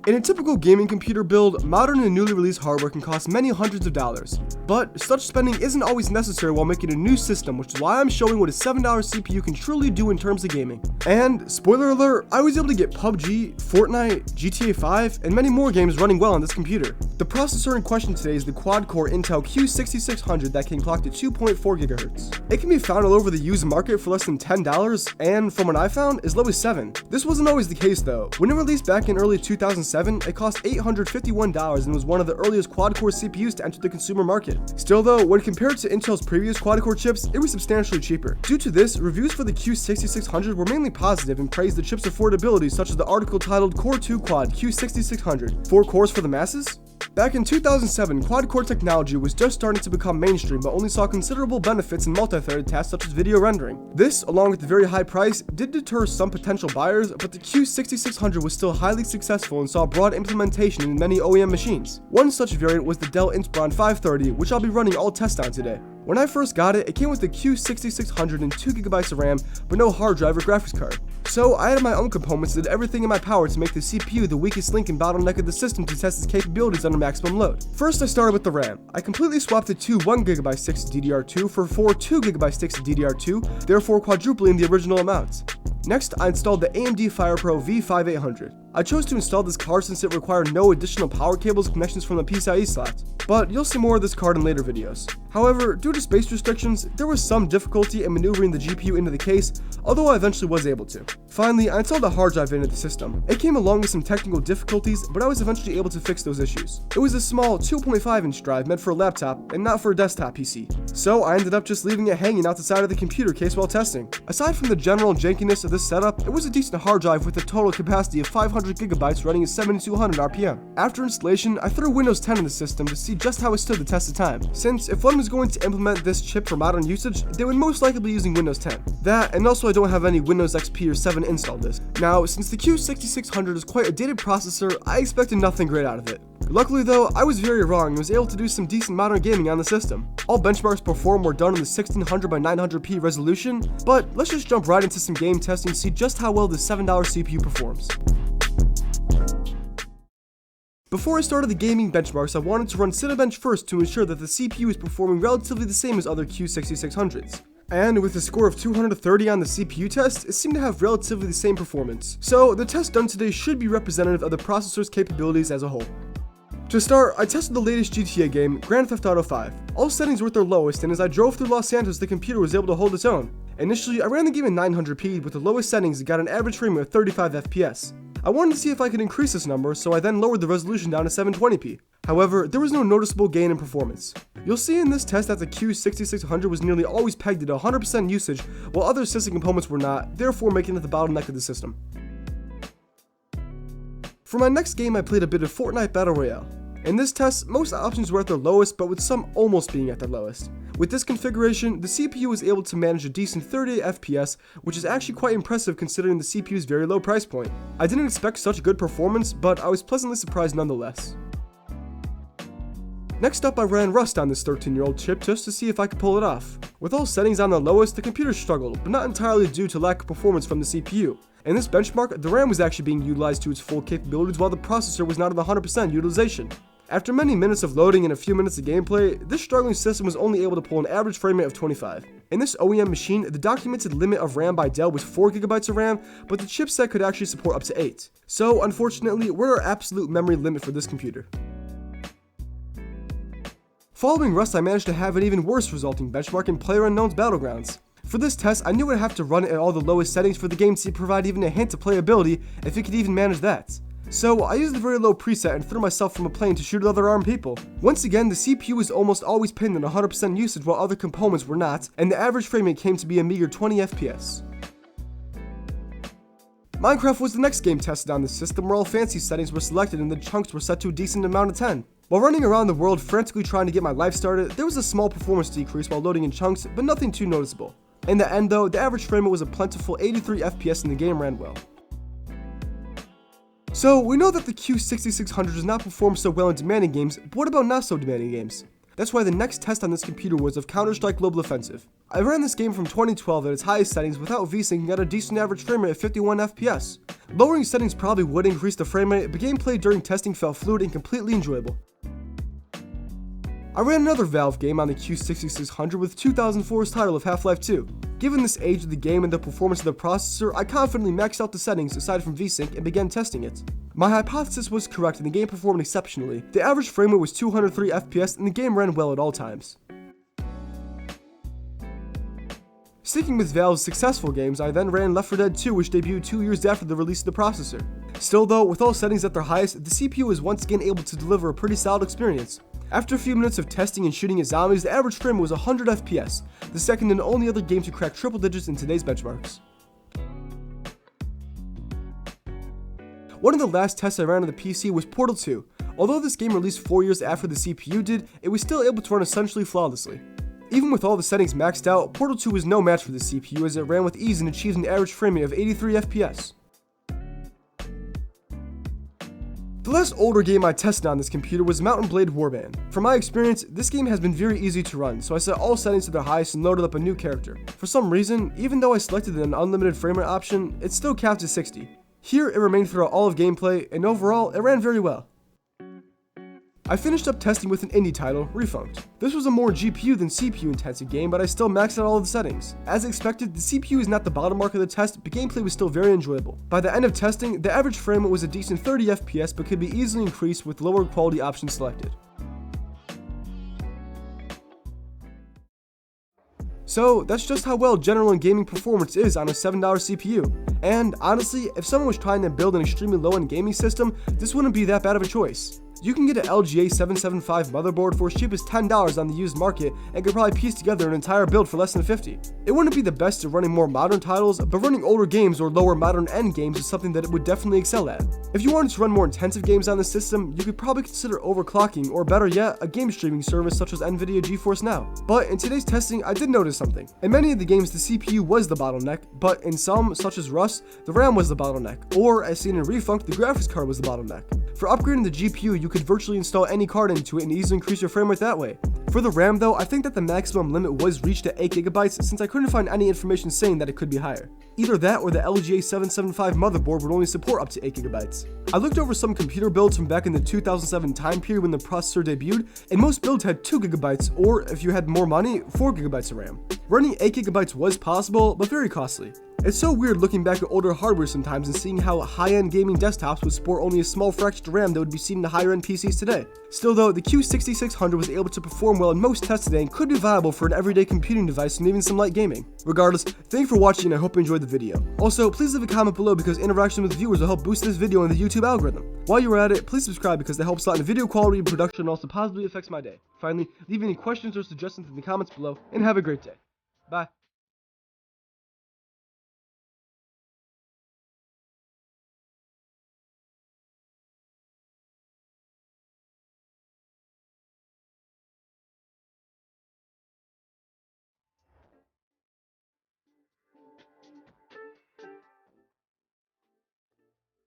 In a typical gaming computer build, modern and newly released hardware can cost many hundreds of dollars. But such spending isn't always necessary while making a new system, which is why I'm showing what a $7 CPU can truly do in terms of gaming. And, spoiler alert, I was able to get PUBG, Fortnite, GTA 5, and many more games running well on this computer. The processor in question today is the quad-core Intel Q6600 that can clock to 2.4 GHz. It can be found all over the used market for less than $10, and from what I found, as low as $7. This wasn't always the case though. When it released back in early 2007, it cost $851 and was one of the earliest quad-core CPUs to enter the consumer market. Still though, when compared to Intel's previous quad-core chips, it was substantially cheaper. Due to this, reviews for the Q6600 were mainly positive and praised the chip's affordability, such as the article titled Core 2 Quad Q6600, 4 cores for the masses? Back in 2007, quad-core technology was just starting to become mainstream but only saw considerable benefits in multi-threaded tasks such as video rendering. This, along with the very high price, did deter some potential buyers, but the Q6600 was still highly successful and saw broad implementation in many OEM machines. One such variant was the Dell Inspiron 530, which I'll be running all tests on today. When I first got it, it came with the Q6600 and 2GB of RAM, but no hard drive or graphics card. So I added my own components and did everything in my power to make the CPU the weakest link and bottleneck of the system to test its capabilities under maximum load. First I started with the RAM. I completely swapped the two 1GB sticks DDR2 for four 2GB sticks DDR2, therefore quadrupling the original amounts. Next, I installed the AMD FirePro V5800. I chose to install this card since it required no additional power cables connections from the PCIe slot, but you'll see more of this card in later videos. However, due to space restrictions, there was some difficulty in maneuvering the GPU into the case, although I eventually was able to. Finally, I installed a hard drive into the system. It came along with some technical difficulties, but I was eventually able to fix those issues. It was a small 2.5-inch drive meant for a laptop and not for a desktop PC, so I ended up just leaving it hanging out the side of the computer case while testing. Aside from the general jankiness of this setup, it was a decent hard drive with a total capacity of 500GB running at 7200 RPM. After installation, I threw Windows 10 in the system to see just how it stood the test of time, since if one was going to implement this chip for modern usage, they would most likely be using Windows 10. That, and also I don't have any Windows XP or 7 installed this. Now, since the Q6600 is quite a dated processor, I expected nothing great out of it. Luckily though, I was very wrong and was able to do some decent modern gaming on the system. All benchmarks performed were done in the 1600 by 900p resolution, but let's just jump right into some game testing and see just how well the $7 CPU performs. Before I started the gaming benchmarks, I wanted to run Cinebench first to ensure that the CPU is performing relatively the same as other Q6600s. And with a score of 230 on the CPU test, it seemed to have relatively the same performance. So the test done today should be representative of the processor's capabilities as a whole. To start, I tested the latest GTA game, Grand Theft Auto 5. All settings were at their lowest, and as I drove through Los Santos, the computer was able to hold its own. Initially, I ran the game in 900p with the lowest settings and got an average frame rate of 35 FPS. I wanted to see if I could increase this number, so I then lowered the resolution down to 720p. However, there was no noticeable gain in performance. You'll see in this test that the Q6600 was nearly always pegged at 100% usage, while other system components were not, therefore making it the bottleneck of the system. For my next game, I played a bit of Fortnite Battle Royale. In this test, most options were at their lowest, but with some almost being at their lowest. With this configuration, the CPU was able to manage a decent 38 FPS, which is actually quite impressive considering the CPU's very low price point. I didn't expect such good performance, but I was pleasantly surprised nonetheless. Next up, I ran Rust on this 13-year-old chip just to see if I could pull it off. With all settings on the lowest, the computer struggled, but not entirely due to lack of performance from the CPU. In this benchmark, the RAM was actually being utilized to its full capabilities while the processor was not at 100% utilization. After many minutes of loading and a few minutes of gameplay, this struggling system was only able to pull an average frame rate of 25. In this OEM machine, the documented limit of RAM by Dell was 4GB of RAM, but the chipset could actually support up to 8. So unfortunately, we're at our absolute memory limit for this computer. Following Rust, I managed to have an even worse resulting benchmark in PlayerUnknown's Battlegrounds. For this test, I knew I'd have to run it at all the lowest settings for the game to provide even a hint of playability if it could even manage that. So I used a very low preset and threw myself from a plane to shoot at other armed people. Once again, the CPU was almost always pinned at 100% usage while other components were not, and the average frame rate came to be a meager 20 FPS. Minecraft was the next game tested on the system where all fancy settings were selected and the chunks were set to a decent amount of 10. While running around the world frantically trying to get my life started, there was a small performance decrease while loading in chunks, but nothing too noticeable. In the end though, the average frame rate was a plentiful 83 FPS and the game ran well. So we know that the Q6600 does not perform so well in demanding games, but what about not so demanding games? That's why the next test on this computer was of Counter-Strike Global Offensive. I ran this game from 2012 at its highest settings without VSync and got a decent average frame rate of 51 FPS. Lowering settings probably would increase the frame rate, but gameplay during testing felt fluid and completely enjoyable. I ran another Valve game on the Q6600 with 2004's title of Half-Life 2. Given this age of the game and the performance of the processor, I confidently maxed out the settings aside from VSync and began testing it. My hypothesis was correct and the game performed exceptionally. The average frame rate was 203 FPS and the game ran well at all times. Sticking with Valve's successful games, I then ran Left 4 Dead 2, which debuted 2 years after the release of the processor. Still though, with all settings at their highest, the CPU was once again able to deliver a pretty solid experience. After a few minutes of testing and shooting at zombies, the average frame was 100 FPS, the second and only other game to crack triple digits in today's benchmarks. One of the last tests I ran on the PC was Portal 2. Although this game released 4 years after the CPU did, it was still able to run essentially flawlessly. Even with all the settings maxed out, Portal 2 was no match for the CPU as it ran with ease and achieved an average frame rate of 83 FPS. The last older game I tested on this computer was Mount & Blade Warband. From my experience, this game has been very easy to run, so I set all settings to their highest and loaded up a new character. For some reason, even though I selected an unlimited frame rate option, it still capped at 60. Here, it remained throughout all of gameplay, and overall, it ran very well. I finished up testing with an indie title, Refunked. This was a more GPU than CPU intensive game, but I still maxed out all of the settings. As expected, the CPU is not the bottom mark of the test, but gameplay was still very enjoyable. By the end of testing, the average frame rate was a decent 30 FPS, but could be easily increased with lower quality options selected. So that's just how well general and gaming performance is on a $7 CPU. And honestly, if someone was trying to build an extremely low-end gaming system, this wouldn't be that bad of a choice. You can get an LGA 775 motherboard for as cheap as $10 on the used market and could probably piece together an entire build for less than $50. It wouldn't be the best at running more modern titles, but running older games or lower modern end games is something that it would definitely excel at. If you wanted to run more intensive games on the system, you could probably consider overclocking or better yet, a game streaming service such as Nvidia GeForce Now. But in today's testing, I did notice something. In many of the games, the CPU was the bottleneck, but in some, such as Rust, the RAM was the bottleneck, or as seen in Refunked, the graphics card was the bottleneck. For upgrading the GPU, you could virtually install any card into it and easily increase your frame rate that way. For the RAM though, I think that the maximum limit was reached at 8GB since I couldn't find any information saying that it could be higher. Either that or the LGA 775 motherboard would only support up to 8GB. I looked over some computer builds from back in the 2007 time period when the processor debuted, and most builds had 2GB or, if you had more money, 4GB of RAM. Running 8GB was possible, but very costly. It's so weird looking back at older hardware sometimes and seeing how high-end gaming desktops would support only a small fraction of RAM that would be seen in the higher-end PCs today. Still though, the Q6600 was able to perform well in most tests today and could be viable for an everyday computing device and even some light gaming. Regardless, thank you for watching and I hope you enjoyed the video. Also, please leave a comment below because interaction with viewers will help boost this video in the YouTube algorithm. While you're at it, please subscribe because that helps out in video quality and production and also positively affects my day. Finally, leave any questions or suggestions in the comments below and have a great day. Bye.